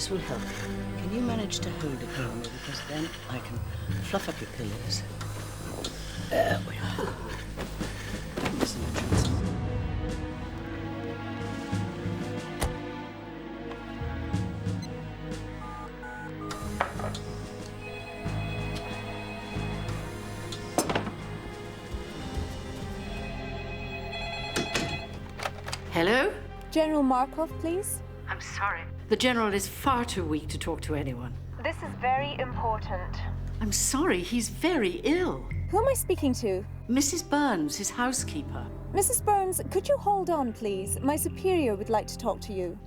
This will help. Can you manage to hold it for me? Because then I can fluff up your pillows. There we are. This is the entrance. Hello? General Markov, please. I'm sorry. The General is far too weak to talk to anyone. This is very important. I'm sorry, he's very ill. Who am I speaking to? Mrs. Burns, his housekeeper. Mrs. Burns, could you hold on, please? My superior would like to talk to you.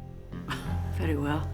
Very well.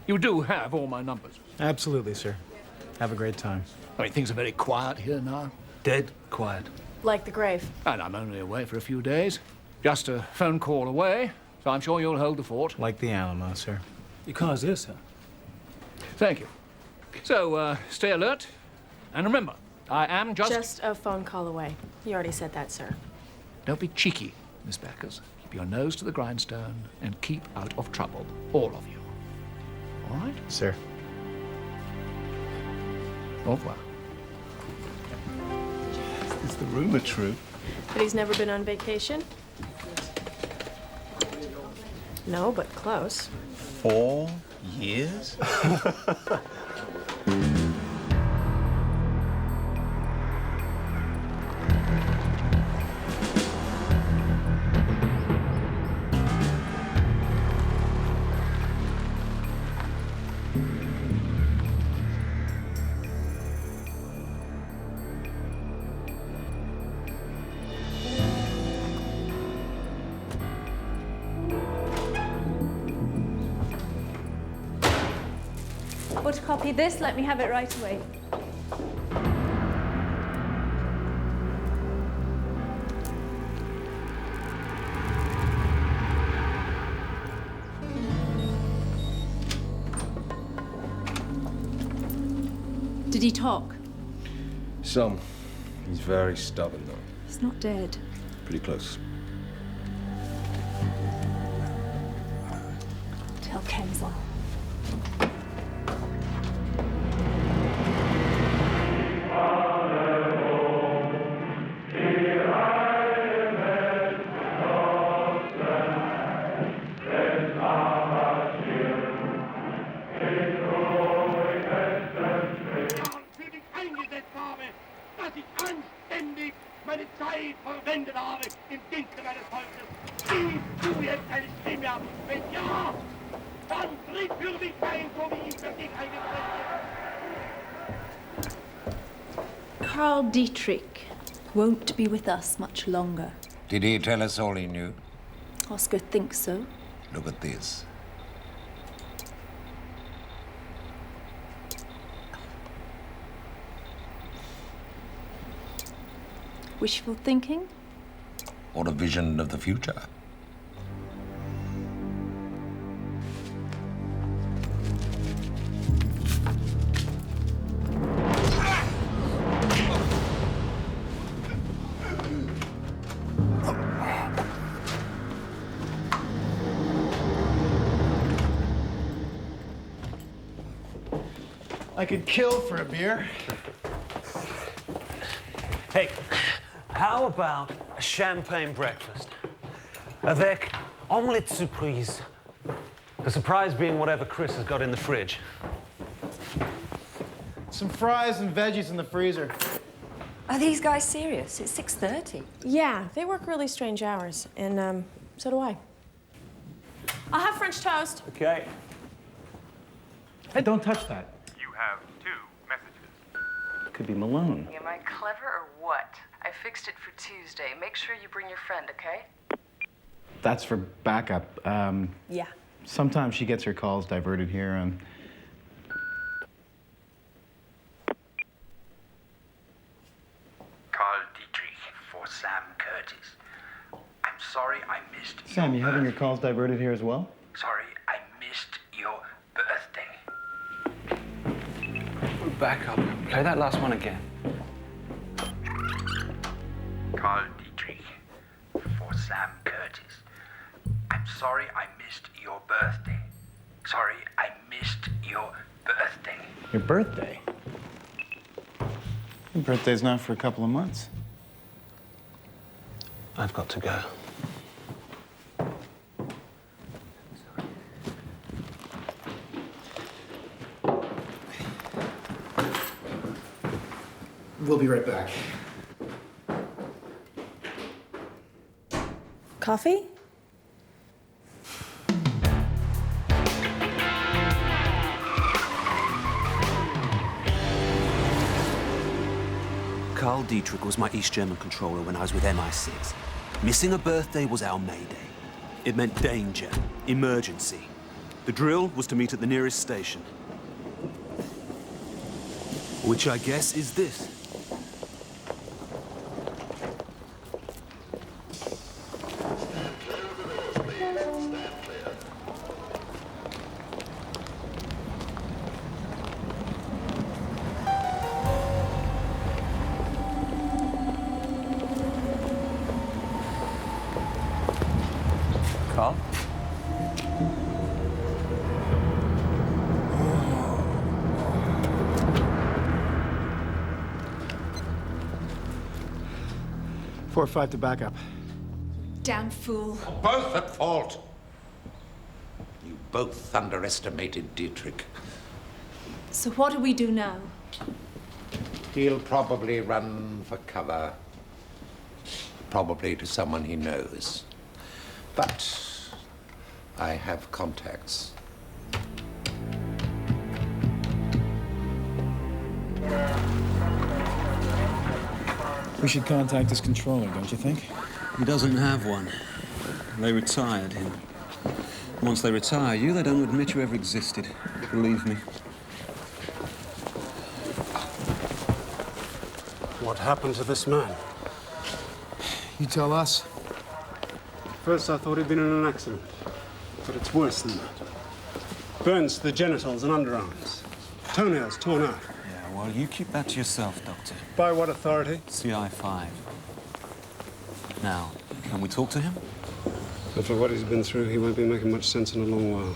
You do have all my numbers. Absolutely, sir. Have a great time. I mean, things are very quiet here now. Dead quiet. Like the grave. And I'm only away for a few days. Just a phone call away, so I'm sure you'll hold the fort. Like the Alamo, sir. Because this, sir. Thank you. So, stay alert. And remember, I am Just a phone call away. You already said that, sir. Don't be cheeky, Miss Backers. Keep your nose to the grindstone and keep out of trouble. All of you. All right? Sir. Au revoir. Is the rumor true? But he's never been on vacation? No, but close. 4 years? Photocopy this, let me have it right away. Did he talk? Some. He's very stubborn, though. He's not dead. Pretty close. Tell Kensal. Carl Dietrich won't be with us much longer. Did he tell us all he knew? Oscar thinks so. Look at this. Wishful thinking? Or a vision of the future? I could kill for a beer. Hey, how about a champagne breakfast? Avec omelette surprise. The surprise being whatever Chris has got in the fridge. Some fries and veggies in the freezer. Are these guys serious? It's 6:30. Yeah, they work really strange hours, and so do I. I'll have French toast. Okay. Hey, don't touch that. You have 2 messages. Could be Malone. Am I clever or what? I fixed it for Tuesday. Make sure you bring your friend, okay? That's for backup. Yeah. Sometimes she gets her calls diverted here. Carl Dietrich for Sam Curtis. I'm sorry I missed Sam, you having your birthday. calls diverted here as well? Sorry, I missed your birthday. Back up. Play that last one again. Carl Dietrich for Sam Curtis. I'm sorry I missed your birthday. Sorry, I missed your birthday. Your birthday? Your birthday's not for a couple of months. I've got to go. We'll be right back. Coffee? Carl Dietrich was my East German controller when I was with MI6. Missing a birthday was our mayday. It meant danger, emergency. The drill was to meet at the nearest station. Which I guess is this. Carl? Four or 5 to backup. Damn fool. Both at fault. You both underestimated Dietrich. So what do we do now? He'll probably run for cover. Probably to someone he knows. But I have contacts. We should contact his controller, don't you think? He doesn't have one. They retired him. Once they retire you, they don't admit you ever existed. Believe me. What happened to this man? You tell us. First, I thought he'd been in an accident. But it's worse than that. Burns to the genitals and underarms. Toenails torn out. Yeah, well, you keep that to yourself, Doctor. By what authority? Sci-Fi. Now, can we talk to him? After what he's been through, he won't be making much sense in a long while.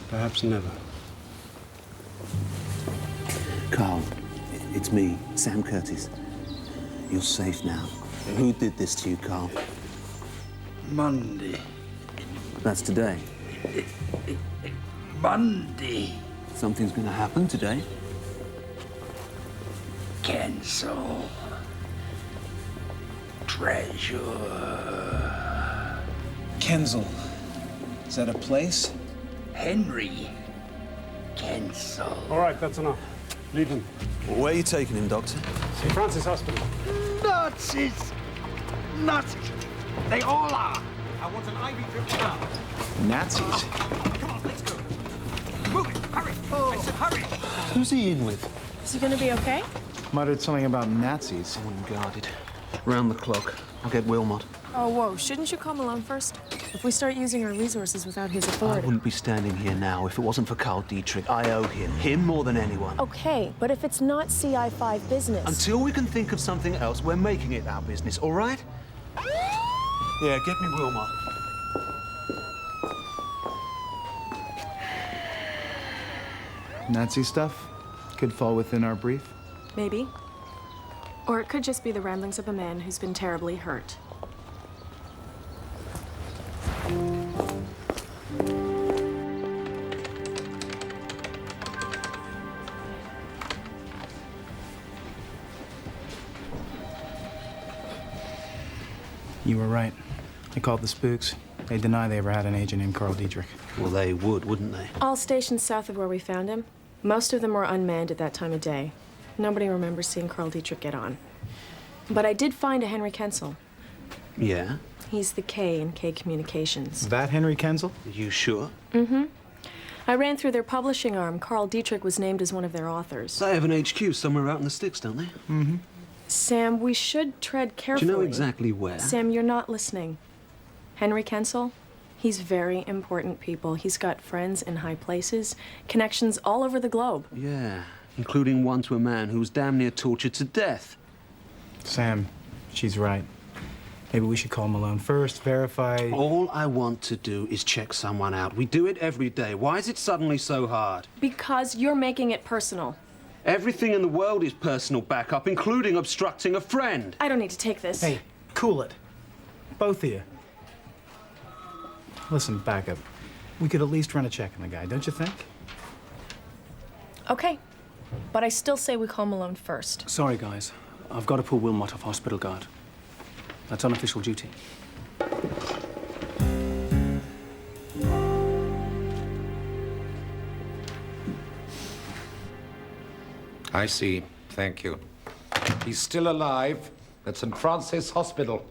Perhaps never. Carl, it's me, Sam Curtis. You're safe now. Who did this to you, Carl? Monday. That's today. Monday. Something's gonna happen today. Cancel. Treasure. Kensal. Is that a place? Henry. Cancel. All right, that's enough. Leave him. Where are you taking him, Doctor? St. Francis Hospital. Nazis! Nazis! They all are! I want an IV drip now. Nazis. Come on, let's go. Move it! Hurry! I said hurry! Who's he in with? Is he gonna be okay? Muttered something about Nazis. Unguarded. Round the clock. I'll get Wilmot. Oh, whoa. Shouldn't you call Malone first? If we start using our resources without his authority... I wouldn't be standing here now if it wasn't for Carl Dietrich. I owe him more than anyone. Okay, but if it's not Sci-Fi business... Until we can think of something else, we're making it our business, all right? Yeah, get me Wilmot. Nazi stuff? Could fall within our brief. Maybe. Or it could just be the ramblings of a man who's been terribly hurt. You were right. I called the spooks. They deny they ever had an agent named Carl Dietrich. Well, they would, wouldn't they? All stations south of where we found him. Most of them were unmanned at that time of day. Nobody remembers seeing Carl Dietrich get on. But I did find a Henry Kensel. Yeah? He's the K in K Communications. That Henry Kensel? You sure? Mm-hmm. I ran through their publishing arm. Carl Dietrich was named as one of their authors. They have an HQ somewhere out in the sticks, don't they? Mm-hmm. Sam, we should tread carefully. Do you know exactly where? Sam, you're not listening. Henry Kensel, he's very important people. He's got friends in high places, connections all over the globe. Yeah, including one to a man who was damn near tortured to death. Sam, she's right. Maybe we should call Malone first, verify... All I want to do is check someone out. We do it every day. Why is it suddenly so hard? Because you're making it personal. Everything in the world is personal backup, including obstructing a friend. I don't need to take this. Hey, cool it. Both of you. Listen, back up. We could at least run a check on the guy, don't you think? Okay. But I still say we call Malone first. Sorry, guys. I've got to pull Wilmot off hospital guard. That's unofficial duty. I see. Thank you. He's still alive at St. Francis Hospital.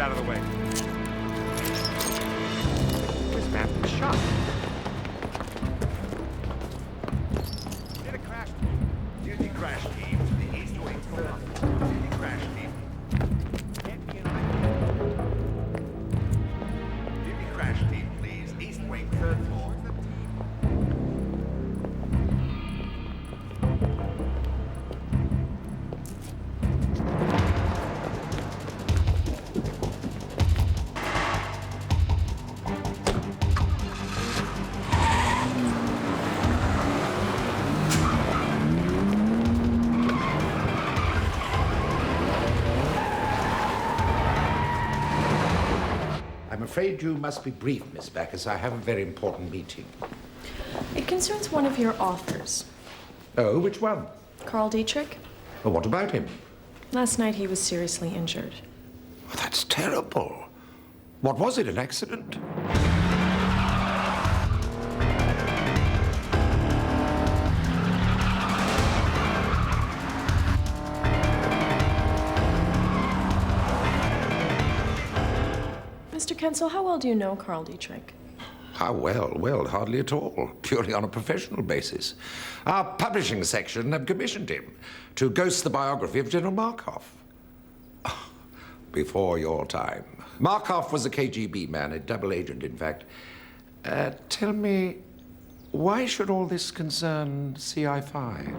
Out of the way. This man's been shot. Get a crash team. Get the crash team to the east wing. Get the crash team. Give me crash team, please. East wing, third floor. I'm afraid you must be brief, Miss Backus. I have a very important meeting. It concerns one of your authors. Oh, which one? Carl Dietrich. Well, what about him? Last night he was seriously injured. Oh, that's terrible. What was it, an accident? Mr. Kensel, how well do you know Carl Dietrich? How well? Well, hardly at all. Purely on a professional basis. Our publishing section had commissioned him to ghost the biography of General Markov. Oh, before your time. Markov was a KGB man, a double agent, in fact. Tell me, why should all this concern Sci-Fi?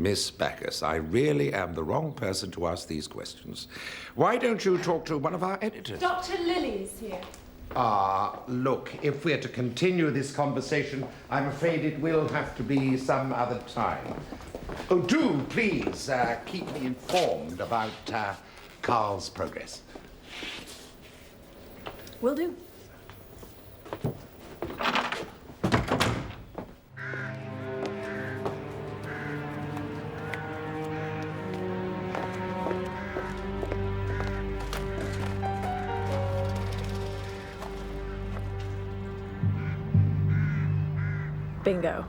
Miss Backus, I really am the wrong person to ask these questions. Why don't you talk to one of our editors? Dr. Lilly is here. Look, if we're to continue this conversation, I'm afraid it will have to be some other time. Oh, do please keep me informed about Carl's progress. Will do. Bingo.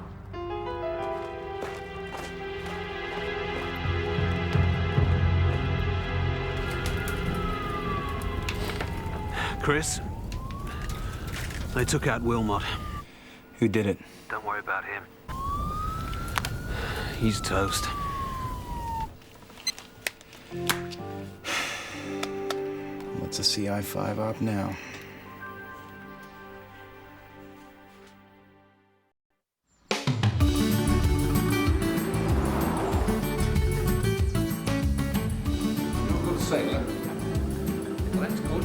Chris, they took out Wilmot. Who did it? Don't worry about him. He's toast. What's a Sci-Fi up now? Sailor. Well, that's good.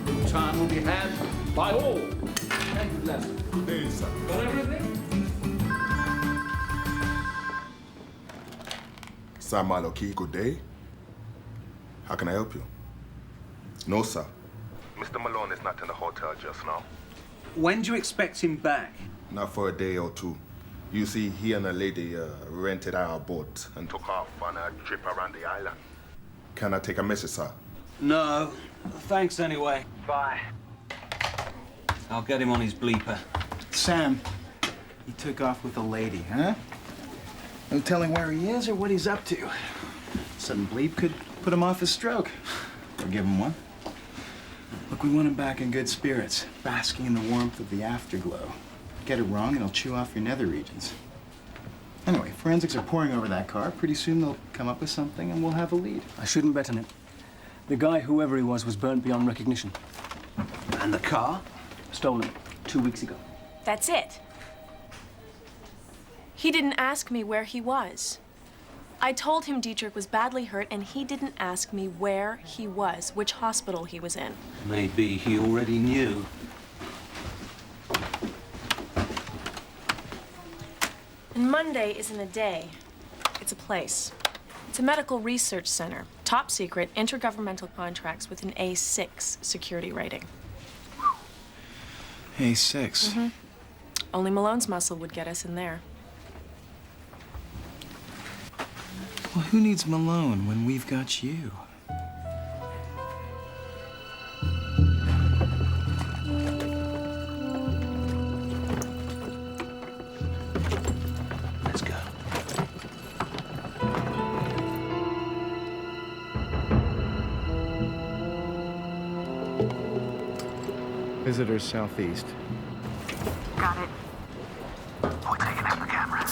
Good time will be had by all. Thank you, Lester. Hey, sir. Got everything? Sir Maloki, good day. How can I help you? No, sir. Mr. Malone is not in the hotel just now. When do you expect him back? Not for a day or two. You see, he and a lady rented our boat and Took off on a trip around the island. Can I take a message, sir? No. Thanks anyway. Bye. I'll get him on his bleeper. Sam, he took off with a lady, huh? No telling where he is or what he's up to. Sudden bleep could put him off his stroke. Or give him one. Look, we want him back in good spirits, basking in the warmth of the afterglow. Get it wrong and he'll chew off your nether regions. Anyway, forensics are pouring over that car. Pretty soon they'll come up with something and we'll have a lead. I shouldn't bet on it. The guy, whoever he was burnt beyond recognition. And the car? Stolen 2 weeks ago. That's it. He didn't ask me where he was. I told him Dietrich was badly hurt, and he didn't ask me where he was, which hospital he was in. Maybe he already knew. And Monday isn't a day, it's a place. It's a medical research center, top secret, intergovernmental contracts with an A6 security rating. A6? Mm-hmm. Only Malone's muscle would get us in there. Well, who needs Malone when we've got you? Let's go. Visitors southeast. Got it. We're taking out the camera.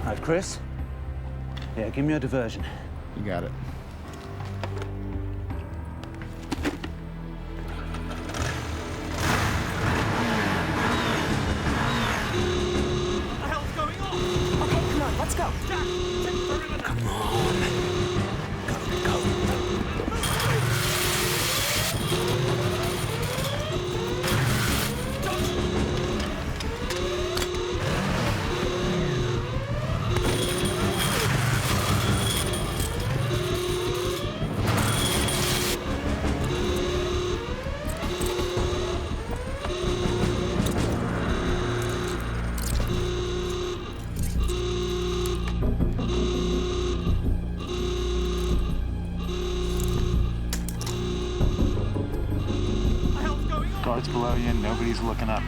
Right, Chris? Yeah, give me a diversion. You got it. What the hell's going on? Okay, come on, let's go. Come on. Go. Guards below you and nobody's looking up.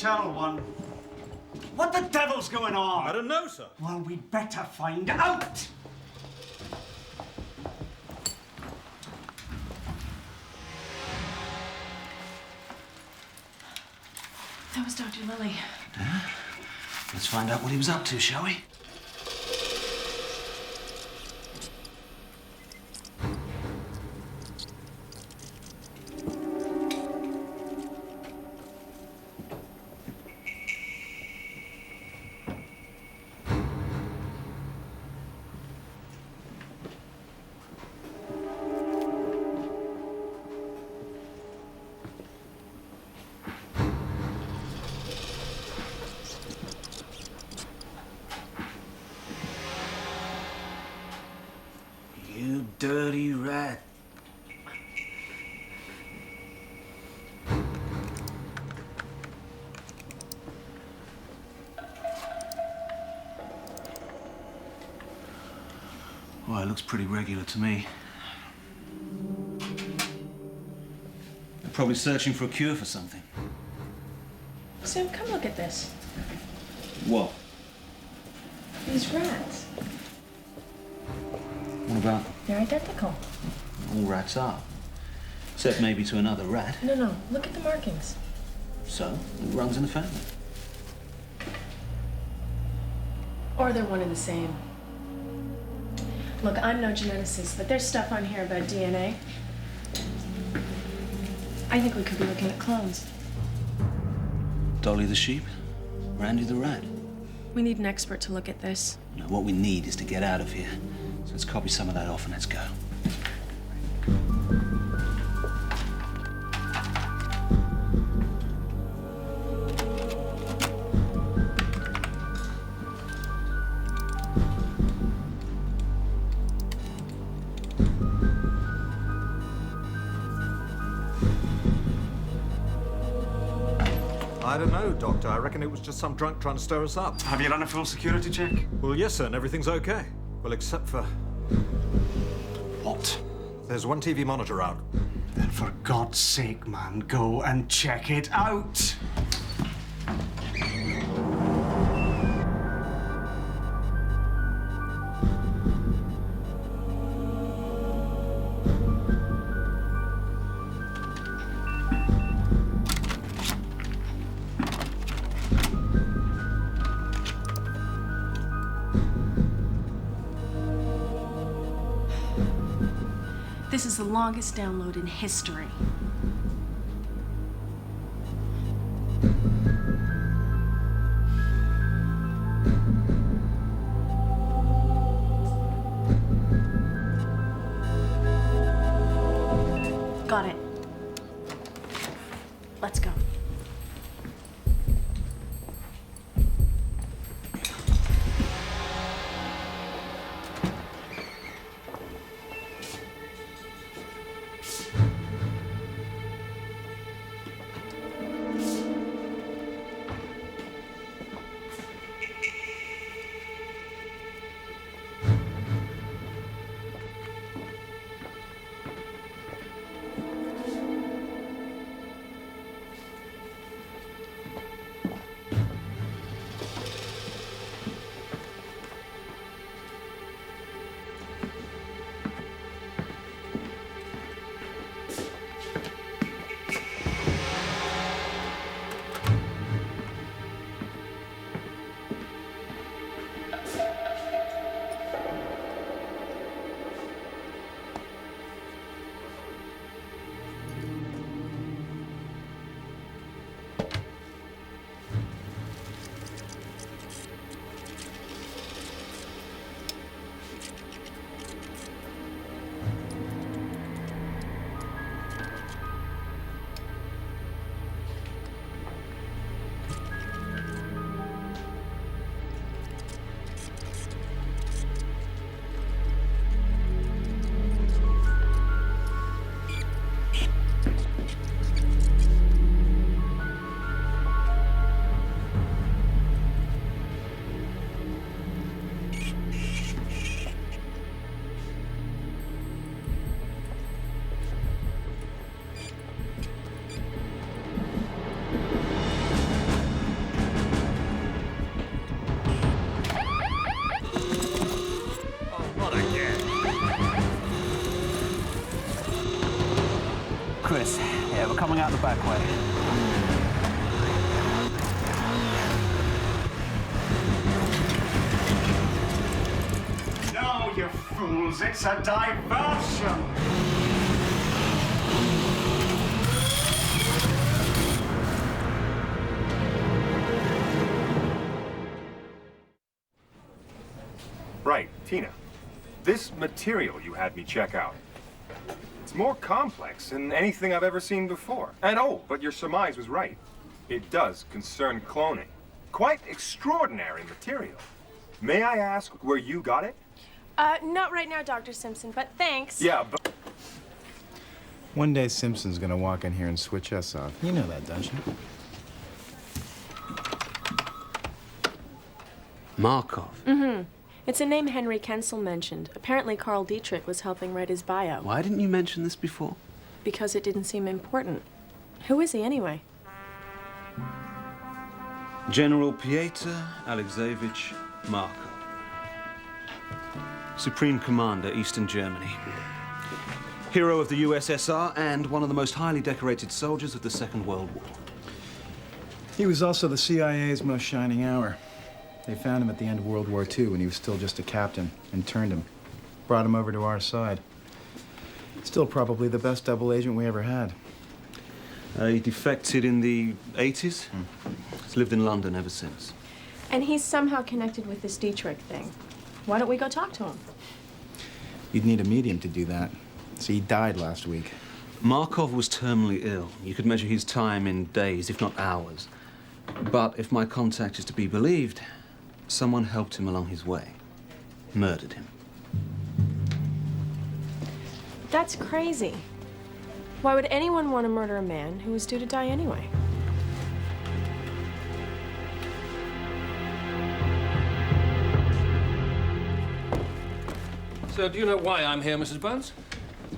Channel 1. What the devil's going on? I don't know, sir. Well, we'd better find out. That was Dr. Lilly. Let's find out what he was up to, shall we? You dirty rat. Well, it looks pretty regular to me. They're probably searching for a cure for something. Sam, come look at this. What? These rats. What about them? They're identical. All rats are. Except maybe to another rat. No, look at the markings. So, it runs in the family. Or they're one and the same. Look, I'm no geneticist, but there's stuff on here about DNA. I think we could be looking at clones. Dolly the sheep, Randy the rat. We need an expert to look at this. No, what we need is to get out of here. So let's copy some of that off and let's go. I don't know, Doctor. I reckon it was just some drunk trying to stir us up. Have you done a full security check? Well, yes, sir, and everything's okay. Well, except for... What? There's one TV monitor out. Then for God's sake, man, go and check it out. This is the longest download in history. Got it. Let's go. coming out the back way. No, you fools, it's a diversion! Right, Tina. This material you had me check out. It's more complex than anything I've ever seen before. And oh, but your surmise was right. It does concern cloning. Quite extraordinary material. May I ask where you got it? Not right now, Dr. Simpson, but thanks. Yeah, but... One day Simpson's gonna walk in here and switch us off. You know that, don't you? Markov? Mm-hmm. It's a name Henry Kensel mentioned. Apparently Carl Dietrich was helping write his bio. Why didn't you mention this before? Because it didn't seem important. Who is he, anyway? General Piotr Alexeyevich Markov. Supreme Commander, Eastern Germany. Hero of the USSR and one of the most highly decorated soldiers of the Second World War. He was also the CIA's most shining hour. They found him at the end of World War II when he was still just a captain, interned him, brought him over to our side. Still probably the best double agent we ever had. He defected in the 80s. He's lived in London ever since. And he's somehow connected with this Dietrich thing. Why don't we go talk to him? You'd need a medium to do that. See, he died last week. Markov was terminally ill. You could measure his time in days, if not hours. But if my contact is to be believed, someone helped him along his way. Murdered him. That's crazy. Why would anyone want to murder a man who was due to die anyway? So, do you know why I'm here, Mrs. Burns?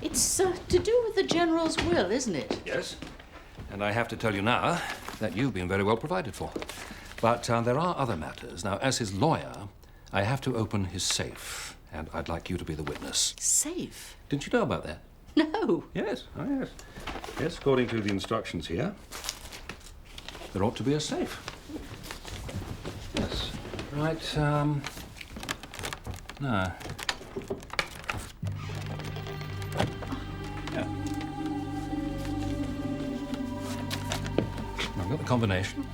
It's to do with the General's will, isn't it? Yes. And I have to tell you now that you've been very well provided for. But there are other matters. Now, as his lawyer, I have to open his safe, and I'd like you to be the witness. Safe? Didn't you know about that? No. Yes, oh yes. Yes, according to the instructions here, there ought to be a safe. Yes. Right, no. Yeah. I've got the combination.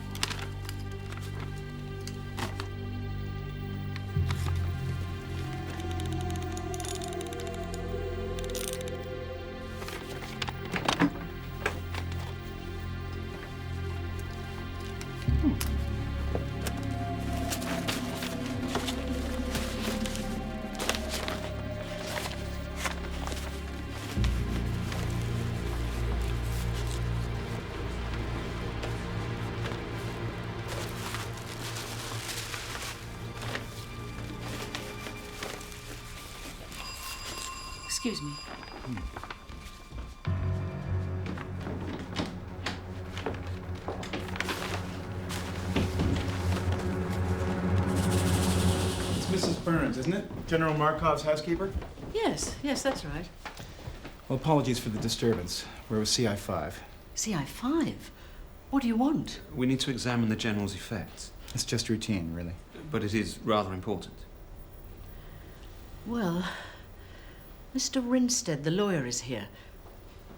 Excuse me. It's Mrs. Burns, isn't it? General Markov's housekeeper? Yes, that's right. Well, apologies for the disturbance. We're with CI5. CI5? What do you want? We need to examine the General's effects. It's just routine, really. But it is rather important. Well, Mr. Rinstead, the lawyer, is here.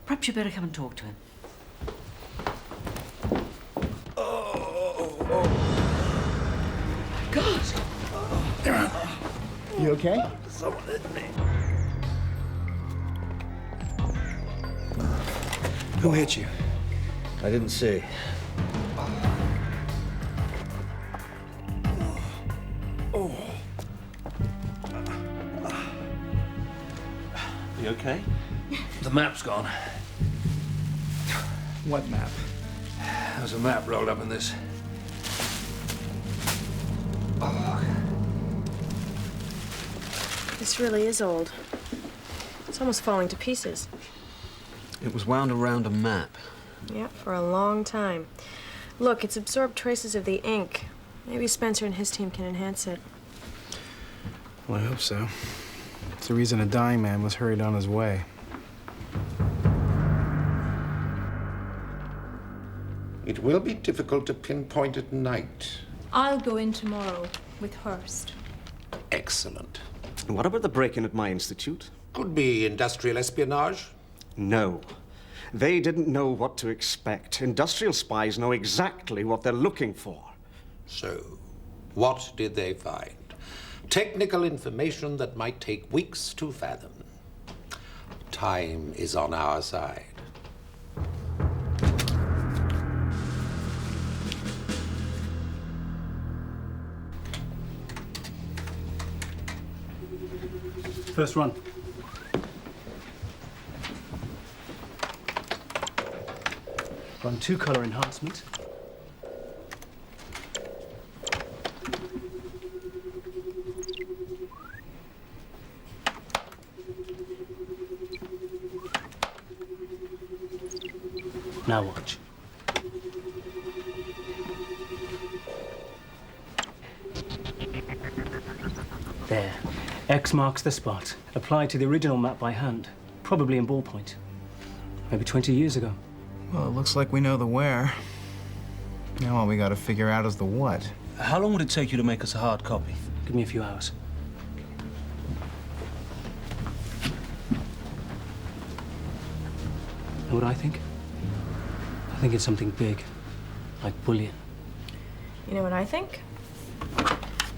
Perhaps you better come and talk to him. God! You okay? Someone hit me. Who hit you? I didn't see. You okay? The map's gone. What map? There's a map rolled up in this. This really is old. It's almost falling to pieces. It was wound around a map. Yeah, for a long time. Look, it's absorbed traces of the ink. Maybe Spencer and his team can enhance it. Well, I hope so. It's the reason a dying man was hurried on his way. It will be difficult to pinpoint at night. I'll go in tomorrow with Hurst. Excellent. What about the break-in at my institute? Could be industrial espionage. No. They didn't know what to expect. Industrial spies know exactly what they're looking for. So, what did they find? Technical information that might take weeks to fathom. Time is on our side. First run. Run 2 color enhancement. Now watch. There. X marks the spot. Applied to the original map by hand. Probably in ballpoint. Maybe 20 years ago. Well, it looks like we know the where. Now all we gotta figure out is the what. How long would it take you to make us a hard copy? Give me a few hours. Know what I think? I think it's something big, like bullion. You know what I think? I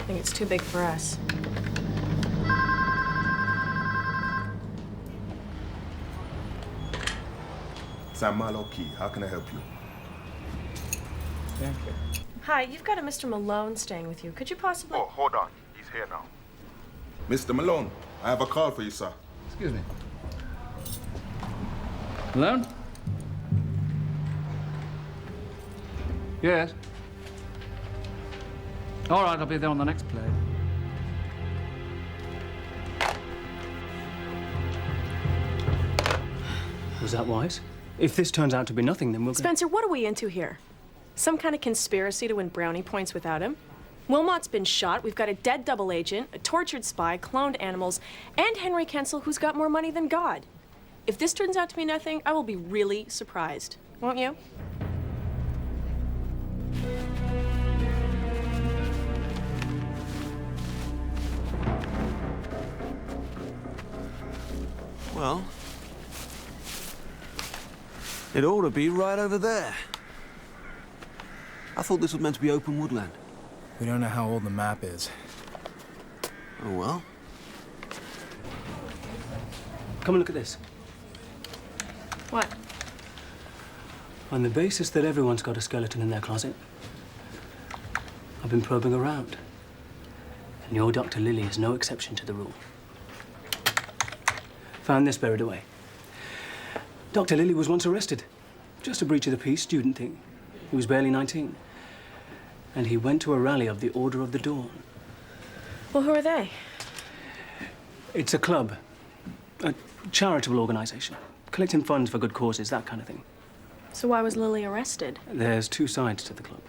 think it's too big for us. Sam Marlowe Key, how can I help you? Hi, you've got a Mr. Malone staying with you. Could you possibly... Oh, hold on. He's here now. Mr. Malone, I have a call for you, sir. Excuse me. Malone? Yes. All right, I'll be there on the next play. Was that wise? If this turns out to be nothing, then we'll go... Spencer, what are we into here? Some kind of conspiracy to win brownie points without him? Wilmot's been shot, we've got a dead double agent, a tortured spy, cloned animals, and Henry Kensel, who's got more money than God. If this turns out to be nothing, I will be really surprised. Won't you? Well, it ought to be right over there. I thought this was meant to be open woodland. We don't know how old the map is. Oh, well. Come and look at this. What? On the basis that everyone's got a skeleton in their closet, I've been probing around. And your Dr. Lilly is no exception to the rule. Found this buried away. Dr. Lilly was once arrested. Just a breach of the peace student thing. He was barely 19. And he went to a rally of the Order of the Dawn. Well, who are they? It's a club. A charitable organization. Collecting funds for good causes, that kind of thing. So why was Lily arrested? There's 2 sides to the club.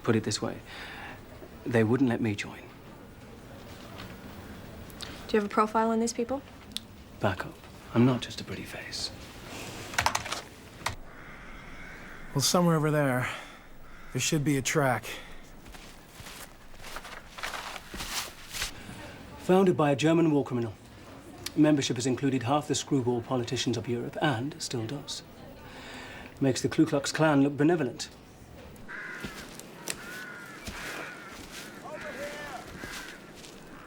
Put it this way. They wouldn't let me join. Do you have a profile on these people? Back up. I'm not just a pretty face. Well, somewhere over there, there should be a track. Founded by a German war criminal. Membership has included half the screwball politicians of Europe, and still does. Makes the Ku Klux Klan look benevolent.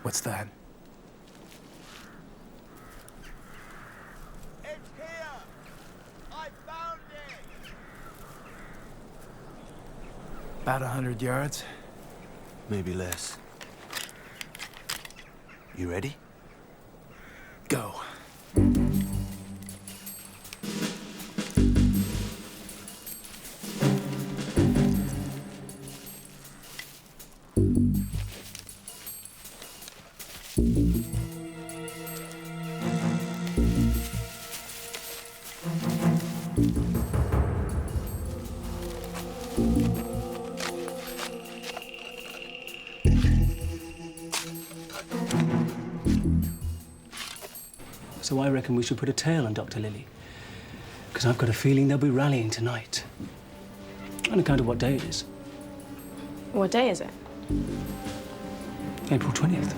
What's that? About 100 yards. Maybe less. You ready? Go. So I reckon we should put a tail on Dr. Lilly. Because I've got a feeling they'll be rallying tonight. On account of what day it is. What day is it? April 20th.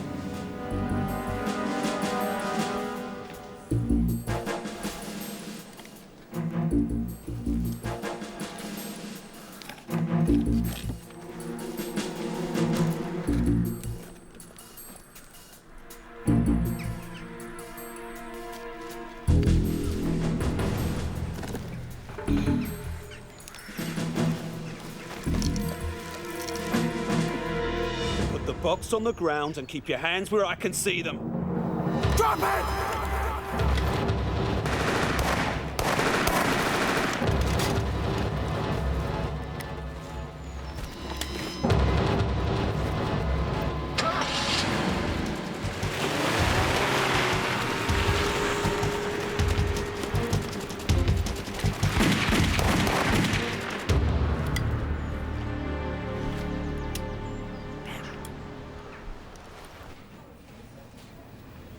Put the box on the ground and keep your hands where I can see them. Drop it!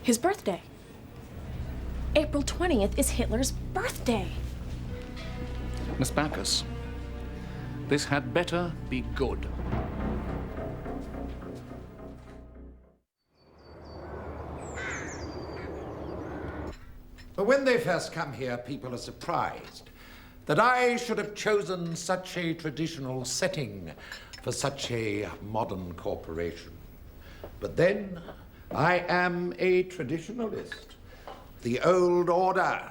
His birthday. April 20th is Hitler's birthday. Miss Bacchus, this had better be good. But when they first come here, people are surprised that I should have chosen such a traditional setting for such a modern corporation. But then, I am a traditionalist, the old order,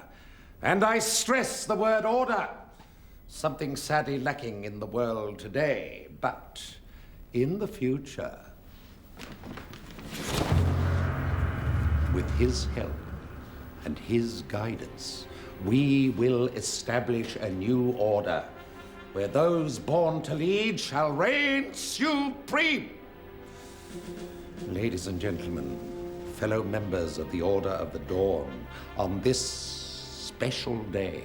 and I stress the word order, something sadly lacking in the world today, but in the future, with his help and his guidance, we will establish a new order where those born to lead shall reign supreme. Ladies and gentlemen, fellow members of the Order of the Dawn, on this special day,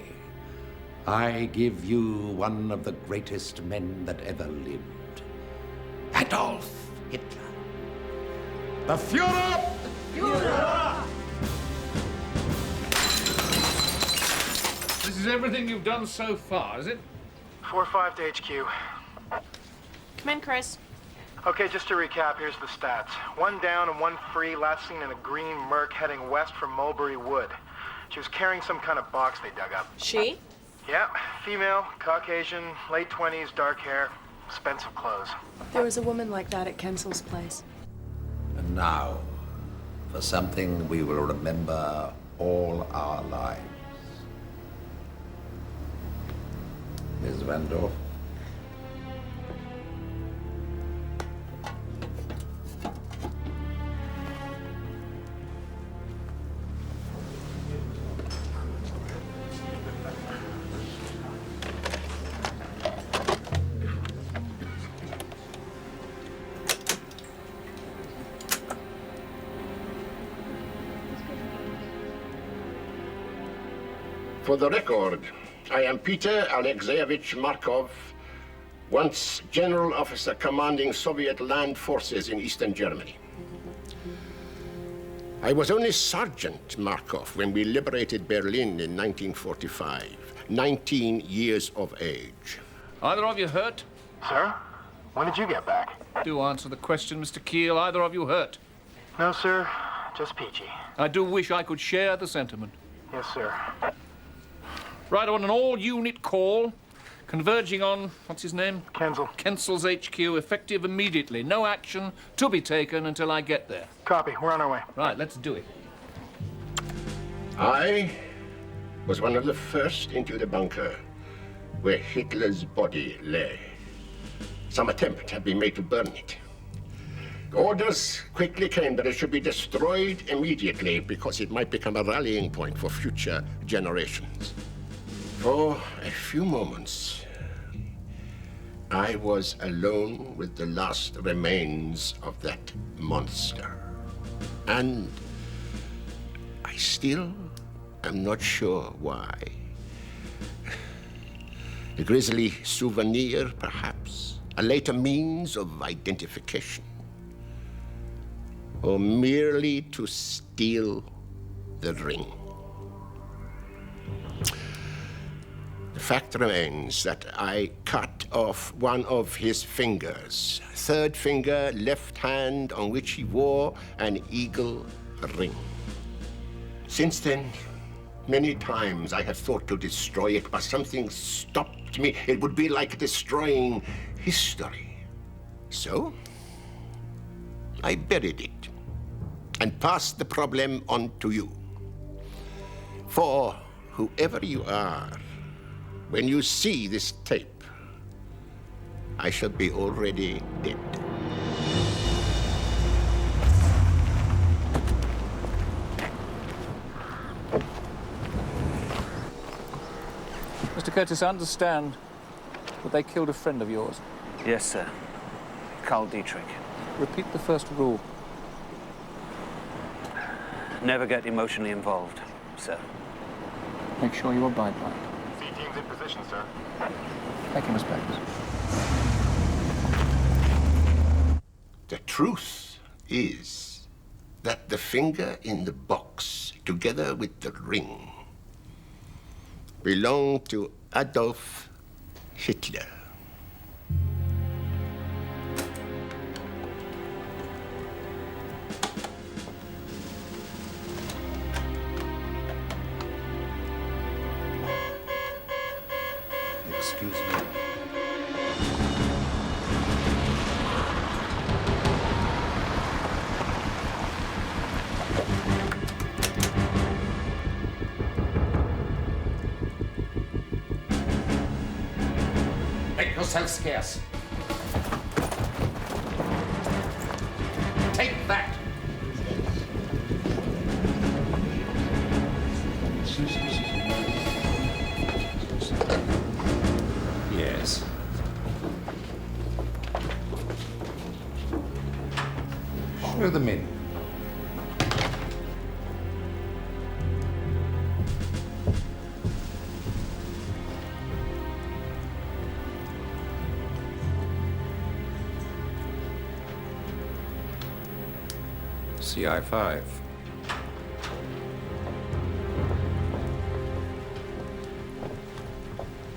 I give you one of the greatest men that ever lived, Adolf Hitler. The Führer! Führer! This is everything you've done so far, is it? 4-5 to HQ. Come in, Chris. Okay, just to recap, here's the stats. 1 down and 1 free, last seen in a green Merc heading west from Mulberry Wood. She was carrying some kind of box they dug up. She? Yeah, female, Caucasian, late 20s, dark hair, expensive clothes. There was a woman like that at Kensel's place. And now, for something we will remember all our lives. Ms. Van Dorp. For the record, I am Peter Alexeyevich Markov, once General Officer commanding Soviet land forces in Eastern Germany. I was only Sergeant Markov when we liberated Berlin in 1945, 19 years of age. Either of you hurt? Sir? When did you get back? Do answer the question, Mr. Keel. Either of you hurt? No, sir. Just peachy. I do wish I could share the sentiment. Yes, sir. Right on an all-unit call, converging on, what's his name? Kensel. Kensel's HQ, effective immediately. No action to be taken until I get there. Copy. We're on our way. Right, let's do it. I was one of the first into the bunker where Hitler's body lay. Some attempt had been made to burn it. Orders quickly came that it should be destroyed immediately because it might become a rallying point for future generations. For a few moments, I was alone with the last remains of that monster. And I still am not sure why. A grisly souvenir, perhaps, a later means of identification, or merely to steal the ring. The fact remains that I cut off one of his fingers. Third finger, left hand, on which he wore an eagle ring. Since then, many times I have thought to destroy it, but something stopped me. It would be like destroying history. So, I buried it and passed the problem on to you. For whoever you are, when you see this tape, I shall be already dead. Mr. Curtis, I understand that they killed a friend of yours. Yes, sir. Carl Dietrich. Repeat the first rule. Never get emotionally involved, sir. Make sure you abide by it. C-team's in position, sir. Thank you, Miss Beckers. The truth is that the finger in the box, together with the ring, belonged to Adolf Hitler. Excuse me. Make yourself scarce. Take that. Yes. Show them in. Sci-Fi.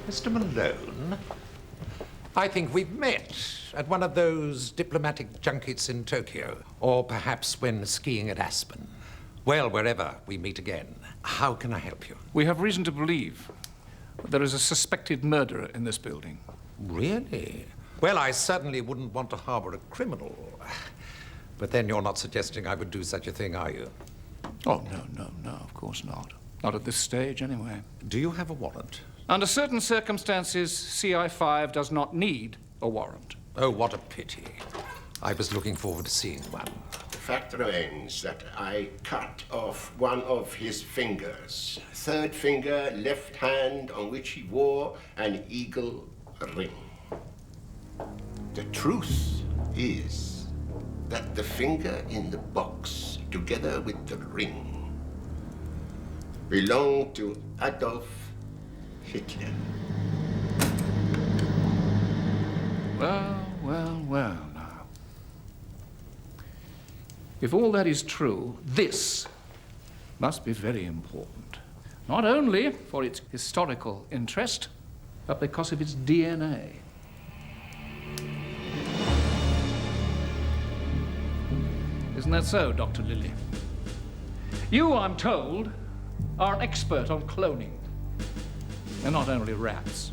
Mr. Malone, I think we've met at one of those diplomatic junkets in Tokyo, or perhaps when skiing at Aspen. Well, wherever we meet again. How can I help you? We have reason to believe that there is a suspected murderer in this building. Really? Well, I certainly wouldn't want to harbor a criminal. But then you're not suggesting I would do such a thing, are you? Oh, no, of course not. Not at this stage, anyway. Do you have a warrant? Under certain circumstances, CI5 does not need a warrant. Oh, what a pity. I was looking forward to seeing one. The fact remains that I cut off one of his fingers. Third finger, left hand, on which he wore an eagle ring. The truth is that the finger in the box, together with the ring, belonged to Adolf Hitler. Well, now. If all that is true, this must be very important. Not only for its historical interest, but because of its DNA. Isn't that so, Dr. Lilly? You, I'm told, are an expert on cloning. And not only rats.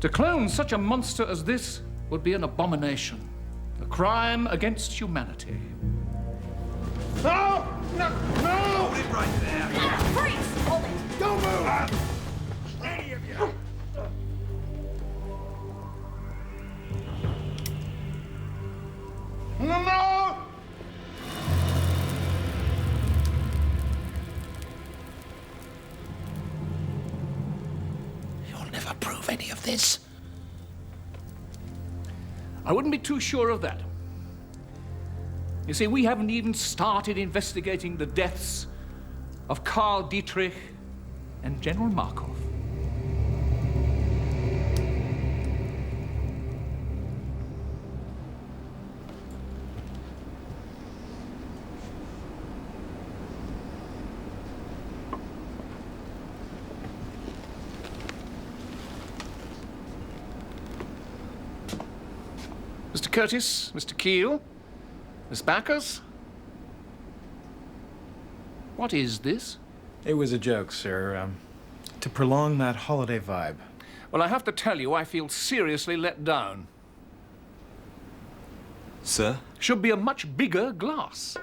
To clone such a monster as this would be an abomination, a crime against humanity. No! No! No! Hold it right there. Freeze! Hold it! Don't move! Any of you! No! You'll never prove any of this. I wouldn't be too sure of that. You see, we haven't even started investigating the deaths of Karl Dietrich and General Markov. Curtis, Mr. Keel, Miss Backus. What is this? It was a joke, sir. To prolong that holiday vibe. Well, I have to tell you, I feel seriously let down. Sir? Should be a much bigger glass.